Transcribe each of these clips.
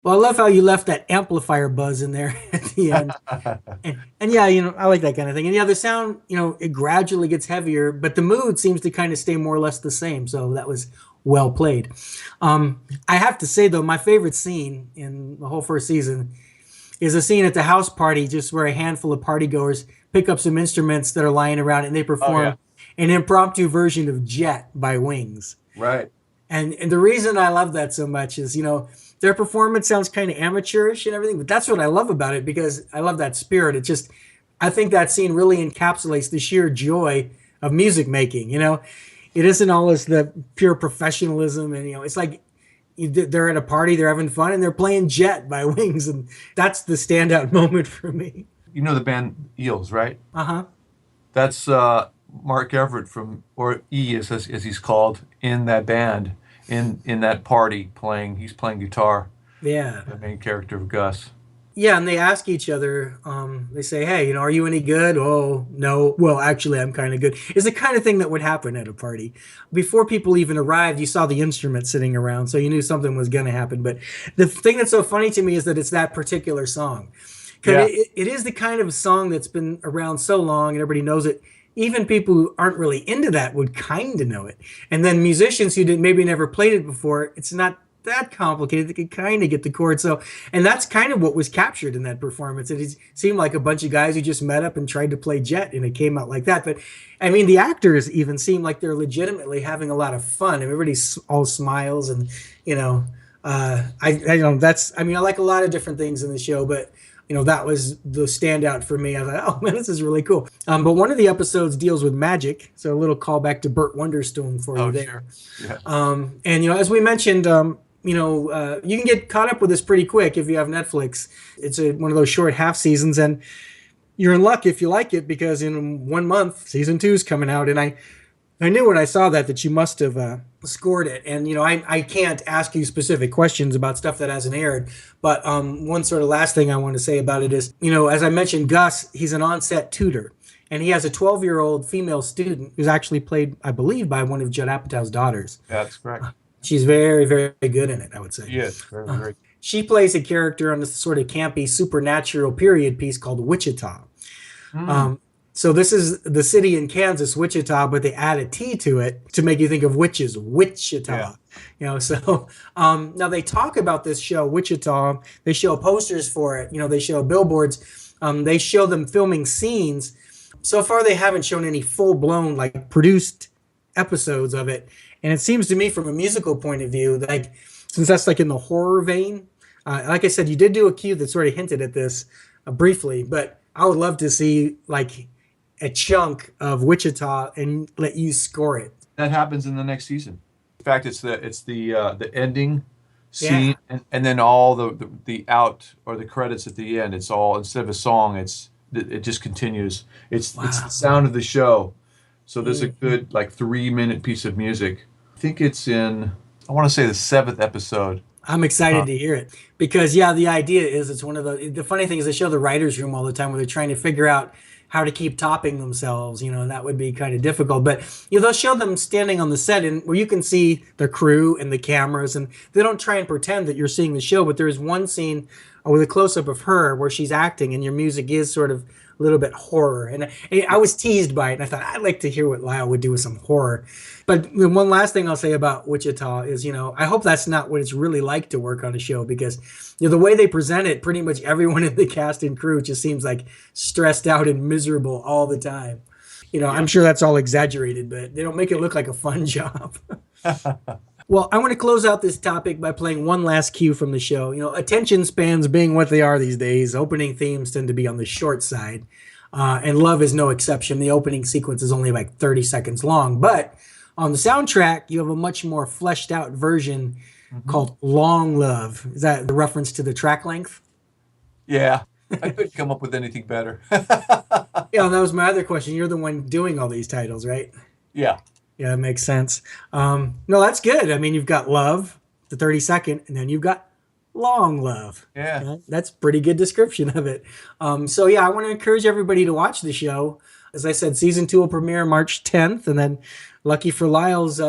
Well, I love how you left that amplifier buzz in there at the end. And yeah, I like that kind of thing. And yeah, the sound, it gradually gets heavier, but the mood seems to kind of stay more or less the same. So that was well played. I have to say though, my favorite scene in the whole first season is a scene at the house party, just where a handful of partygoers pick up some instruments that are lying around and they Oh yeah, perform an impromptu version of Jet by Wings. right. And the reason I love that so much is, their performance sounds kind of amateurish and everything, but that's what I love about it because I love that spirit. I think that scene really encapsulates the sheer joy of music making. It isn't always the pure professionalism, and it's like they're at a party, they're having fun, and they're playing Jet by Wings, and that's the standout moment for me. You know the band Eels, right? Uh huh. That's Mark Everett from, or E as he's called, in that band, in that party playing. He's playing guitar, Yeah. the main character of Gus. Yeah, and they ask each other, they say, hey, are you any good? Oh, no. Well, actually, I'm kind of good. It's the kind of thing that would happen at a party. Before people even arrived, you saw the instrument sitting around, so you knew something was going to happen. But the thing that's so funny to me is that it's that particular song. Because Yeah, it is the kind of song that's been around so long and everybody knows it. Even people who aren't really into that would kind of know it. And then musicians who did maybe never played it before, it's not that complicated. They could kind of get the chords. So, and that's kind of what was captured in that performance. It seemed like a bunch of guys who just met up and tried to play Jet, and it came out like that. But I mean, the actors even seem like they're legitimately having a lot of fun. Everybody all smiles, and I don't. That's. I mean, I like a lot of different things in the show, but that was the standout for me. I thought, oh man, this is really cool. But one of the episodes deals with magic, so a little callback to Burt Wonderstone for you oh there. sure. Yeah. And as we mentioned, you can get caught up with this pretty quick if you have Netflix. It's one of those short half seasons, and you're in luck if you like it because in 1 month, season two is coming out, and I knew when I saw that you must have scored it. And, I can't ask you specific questions about stuff that hasn't aired. But one sort of last thing I want to say about it is, as I mentioned, Gus, he's an on-set tutor. And he has a 12-year-old female student who's actually played, I believe, by one of Judd Apatow's daughters. That's correct. She's very, very good in it, I would say. Yes, very, very. She plays a character on this sort of campy supernatural period piece called Wichita. Mm, Um, so this is the city in Kansas, Wichita, but they add a T to it to make you think of witches, yeah. Wichita. So now they talk about this show, Wichita. They show posters for it. They show billboards. They show them filming scenes. So far, they haven't shown any full blown, like produced episodes of it. And it seems to me, from a musical point of view, like since that's like in the horror vein, like I said, you did do a cue that sort of hinted at this briefly, but I would love to see like a chunk of Wichita and let you score it. That happens in the next season. In fact, it's the ending scene, Yeah. and then all the out or the credits at the end. It's all, instead of a song, it just continues. It's the Wow. sound of the show. So there's a Mhm. good like 3 minute piece of music. I think it's in, I want to say, the seventh episode. I'm excited Uh, to hear it because yeah, the idea is it's one of the funny thing is they show the writers room all the time where they're trying to figure out how to keep topping themselves, and that would be kind of difficult. But they'll show them standing on the set and where you can see the crew and the cameras, and they don't try and pretend that you're seeing the show. But there is one scene with a close up of her where she's acting, and your music is sort of a little bit horror. And I was teased by it, and I thought I'd like to hear what Lyle would do with some horror. But the one last thing I'll say about Wichita is, I hope that's not what it's really like to work on a show because, the way they present it, pretty much everyone in the cast and crew just seems like stressed out and miserable all the time. yeah. I'm sure that's all exaggerated, but they don't make it look like a fun job. Well, I want to close out this topic by playing one last cue from the show. Attention spans being what they are these days, opening themes tend to be on the short side. And Love is no exception. The opening sequence is only like 30 seconds long. But on the soundtrack, you have a much more fleshed out version Mhm. called Long Love. Is that the reference to the track length? Yeah, I couldn't come up with anything better. Yeah, and that was my other question. You're the one doing all these titles, right? Yeah, Yeah, that makes sense. No, that's good. I mean, you've got Love, the 30-second, and then you've got Long Love. yeah. Yeah, that's pretty good description of it. So yeah, I want to encourage everybody to watch the show. As I said, season two will premiere March 10th, and then lucky for Lyle's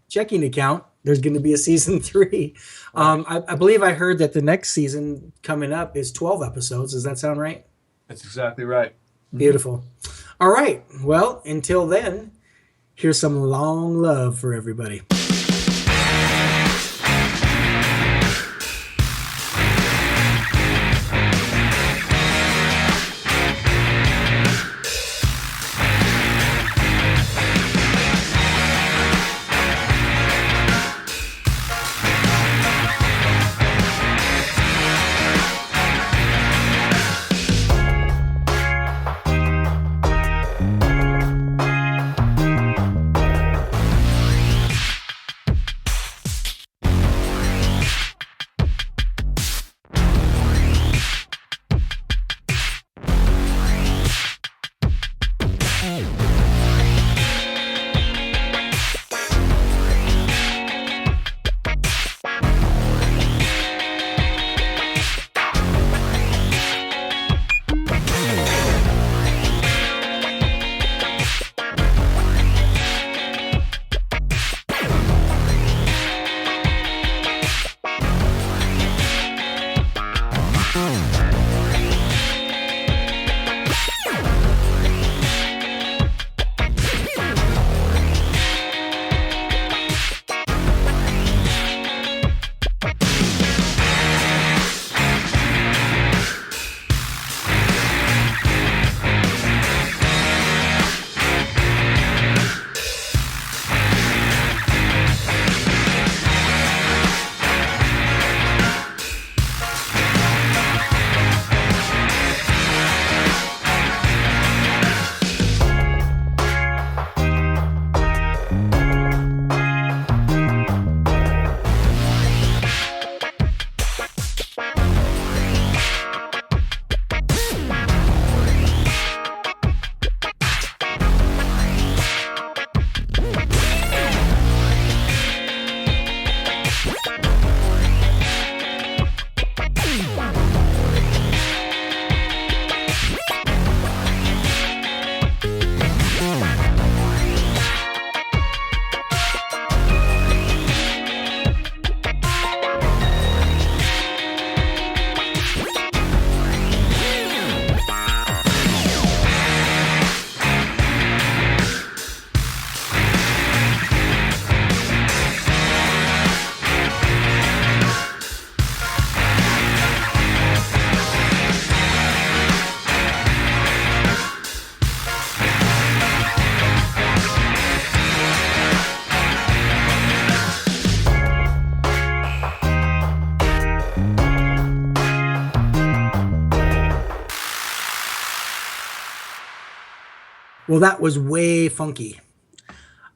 checking account, there's going to be a season 3. I believe I heard that the next season coming up is 12 episodes. Does that sound right? That's exactly right. Beautiful. All right. Well, until then, here's some long love for everybody. Well, that was way funky.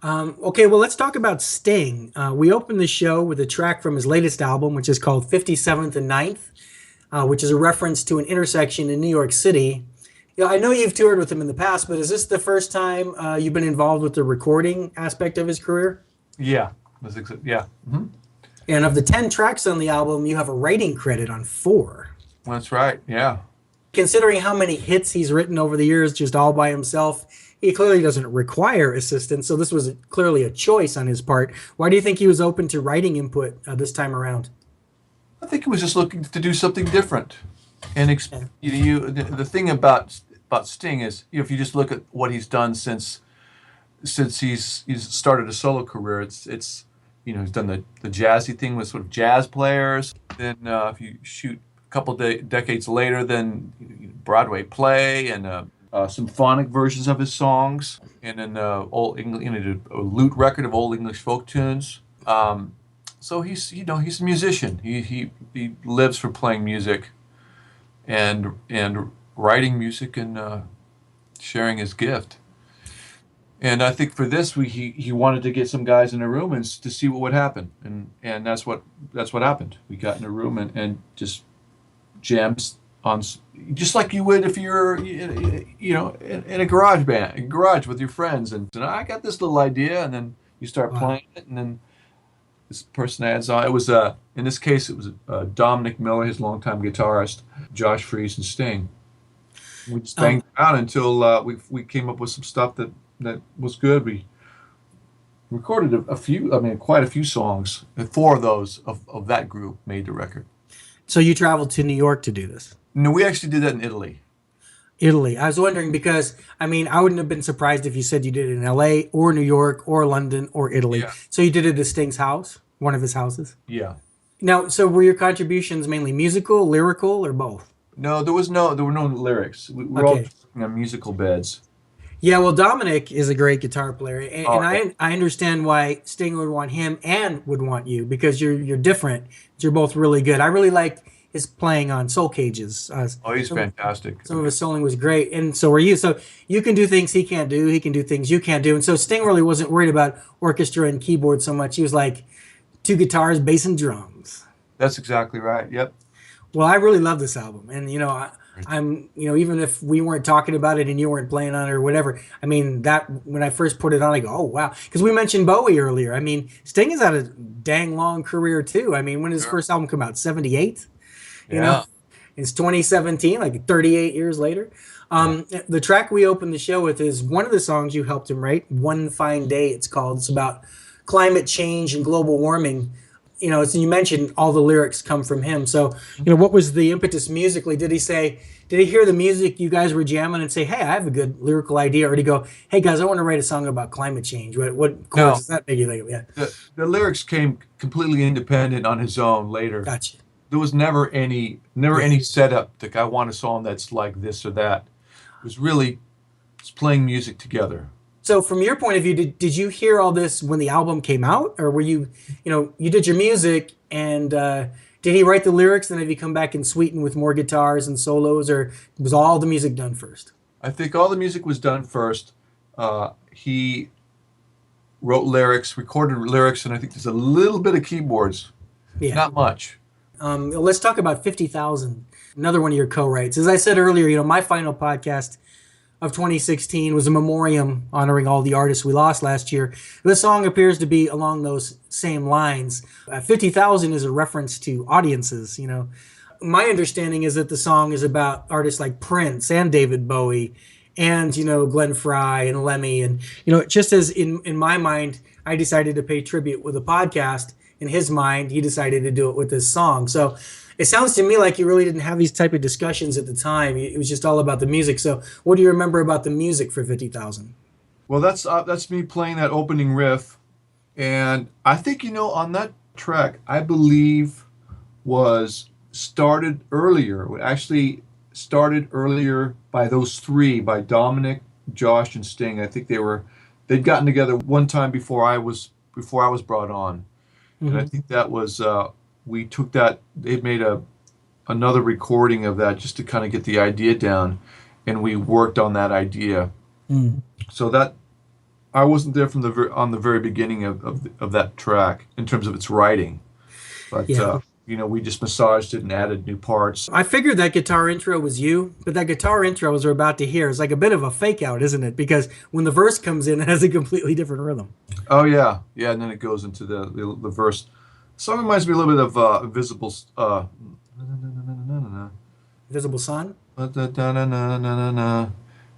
Okay, well, let's talk about Sting. We opened the show with a track from his latest album, which is called 57th and Ninth, which is a reference to an intersection in New York City. Yeah, I know you've toured with him in the past, but is this the first time you've been involved with the recording aspect of his career? Yeah. Yeah. Mm-hmm. And of the 10 tracks on the album, you have a writing credit on 4. That's right. Yeah. Considering how many hits he's written over the years just all by himself, he clearly doesn't require assistance, so this was clearly a choice on his part. Why do you think he was open to writing input this time around? I think he was just looking to do something different. And the thing about Sting is, if you just look at what he's done since he's started a solo career, it's he's done the jazzy thing with sort of jazz players. Then if you shoot a couple decades later, then Broadway play and symphonic versions of his songs, and then old English, a lute record of old English folk tunes. So he's a musician. He lives for playing music, and writing music and sharing his gift. And I think for this, he wanted to get some guys in a room and to see what would happen, and that's what happened. We got in a room and just jammed on, just like you would if you're in a garage with your friends, and I got this little idea, and then you start playing it, and then this person adds on. It was in this case it was Dominic Miller, his longtime guitarist, Josh Freese, and Sting. We just banged out until we came up with some stuff that was good. recorded a few, I mean, quite a few songs. And four of those of that group made the record. So you traveled to New York to do this? No, we actually did that in Italy. Italy. I was wondering because I mean I wouldn't have been surprised if you said you did it in L.A. or New York or London or Italy. Yeah. So you did it at Sting's house, one of his houses. Yeah. Now, so were your contributions mainly musical, lyrical, or both? No, there were no lyrics. We were all Okay. just on musical beds. Yeah, well, Dominic is a great guitar player, and Oh, yeah. I understand why Sting would want him and would want you because you're different. You're both really good. I really liked his playing on Soul Cages. Oh, he's fantastic. Some of his soloing was great, and so were you. So you can do things he can't do. He can do things you can't do. And so Sting really wasn't worried about orchestra and keyboard so much. He was like two guitars, bass, and drums. That's exactly right. Yep. Well, I really love this album, and I'm even if we weren't talking about it and you weren't playing on it or whatever, I mean that when I first put it on, I go, oh wow, because we mentioned Bowie earlier. I mean, Sting has had a dang long career too. I mean, when did his first album come out? 78. You know, it's 2017, like 38 years later. The track we opened the show with is one of the songs you helped him write, One Fine Day, it's called. It's about climate change and global warming. You mentioned all the lyrics come from him. So, what was the impetus musically? Did he hear the music you guys were jamming and say, hey, I have a good lyrical idea? Or did he go, hey, guys, I want to write a song about climate change? What chords does that make you think of? Yeah. The lyrics came completely independent on his own later. Gotcha. There was never any setup like I want a song that's like this or that. It was really just playing music together. So from your point of view, did you hear all this when the album came out, or were you did your music and did he write the lyrics and have you come back and sweeten with more guitars and solos, or was all the music done first? I think all the music was done first. He wrote lyrics, recorded lyrics, and I think there's a little bit of keyboards. Yeah. Not much. Let's talk about 50,000, another one of your co-writes. As I said earlier, my final podcast of 2016 was a memoriam honoring all the artists we lost last year. This song appears to be along those same lines. 50,000 is a reference to audiences, My understanding is that the song is about artists like Prince and David Bowie and, Glenn Frey and Lemmy. And, just as in my mind, I decided to pay tribute with a podcast, in his mind, he decided to do it with this song. So it sounds to me like you really didn't have these type of discussions at the time. It was just all about the music. So what do you remember about the music for 50,000? Well, that's me playing that opening riff. And I think, on that track, I believe was started earlier. It actually started earlier by those three, by Dominic, Josh, and Sting. I think they'd gotten together one time before I was brought on. And I think that was, we took that, they made another recording of that just to kind of get the idea down, and we worked on that idea. So that, I wasn't there from on the very beginning of that track in terms of its writing. But, we just massaged it and added new parts. I figured that guitar intro was you, but that guitar intro as we're about to hear is like a bit of a fake out, isn't it? Because when the verse comes in, it has a completely different rhythm. Oh, yeah. Yeah, and then it goes into the verse. The song reminds me a little bit of Invisible... Visible Sun?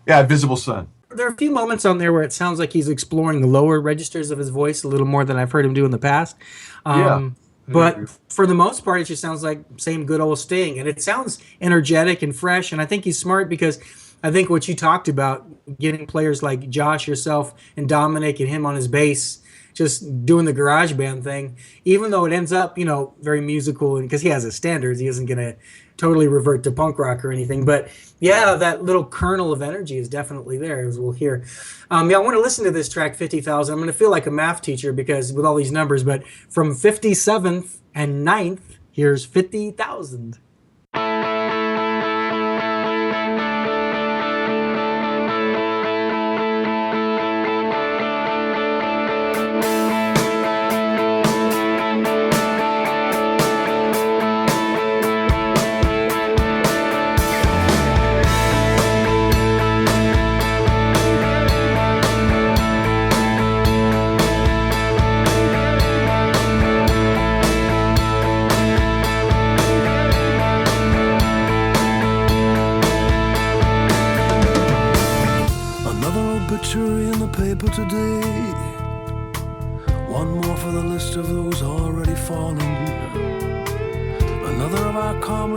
Yeah, Invisible Sun. There are a few moments on there where it sounds like he's exploring the lower registers of his voice a little more than I've heard him do in the past. But for the most part, it just sounds like same good old Sting. And it sounds energetic and fresh. And I think he's smart because I think what you talked about, getting players like Josh, yourself, and Dominic and him on his bass, just doing the garage band thing, even though it ends up, very musical, and because he has his standards, he isn't going to totally revert to punk rock or anything. But yeah, that little kernel of energy is definitely there, as we'll hear. I want to listen to this track, 50,000. I'm going to feel like a math teacher because with all these numbers, but from 57th and 9th, here's 50,000.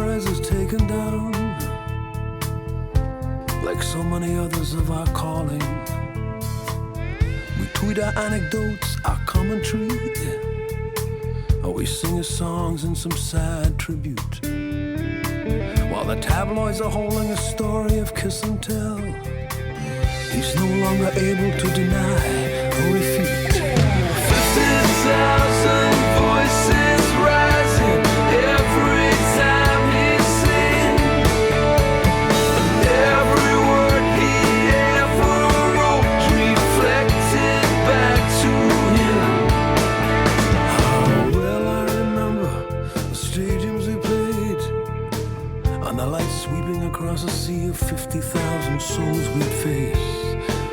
Suarez is taken down, like so many others of our calling. We tweet our anecdotes, our commentary, or we sing his songs in some sad tribute. While the tabloids are holding a story of kiss and tell, he's no longer able to deny or refute. 50,000 voices rising every time he sings, and every word he ever wrote reflected back to him. How well I remember the stadiums we played, and the lights sweeping across a sea of 50,000 souls we'd face.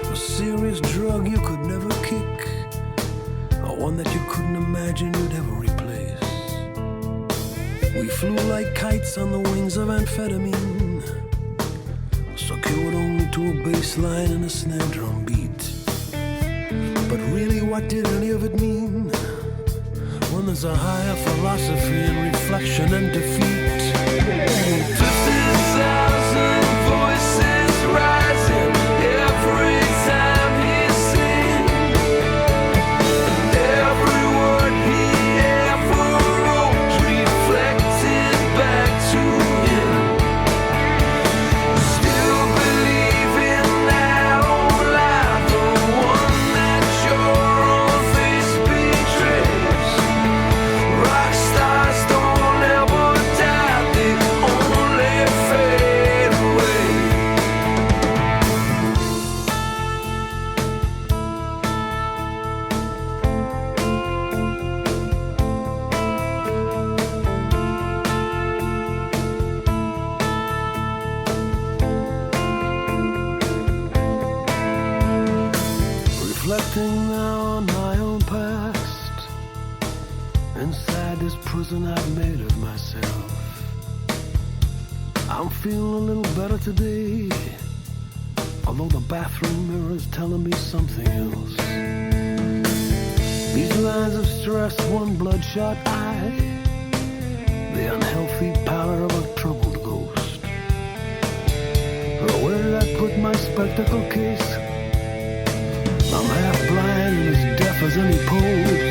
A serious drug you could never kick, or one that you couldn't imagine you'd ever replace. We flew like kites on the wings of amphetamine, secured only to a bass line and a snare drum beat. But really, what did any of it mean when there's a higher philosophy in reflection and defeat? 50,000 voices rising every time he sings, and every word he ever wrote reflected back to him. Still believing that old lie, the one that your own face betrays. Rock stars don't ever die, they only fade away. Reflecting now on my own past, inside this prison I've made of myself, I'm feeling a little better today, although the bathroom mirror is telling me something else. These lines of stress, one bloodshot eye, the unhealthy pallor of a troubled ghost. Where did I put my spectacle case? I'm half blind and as deaf as any post.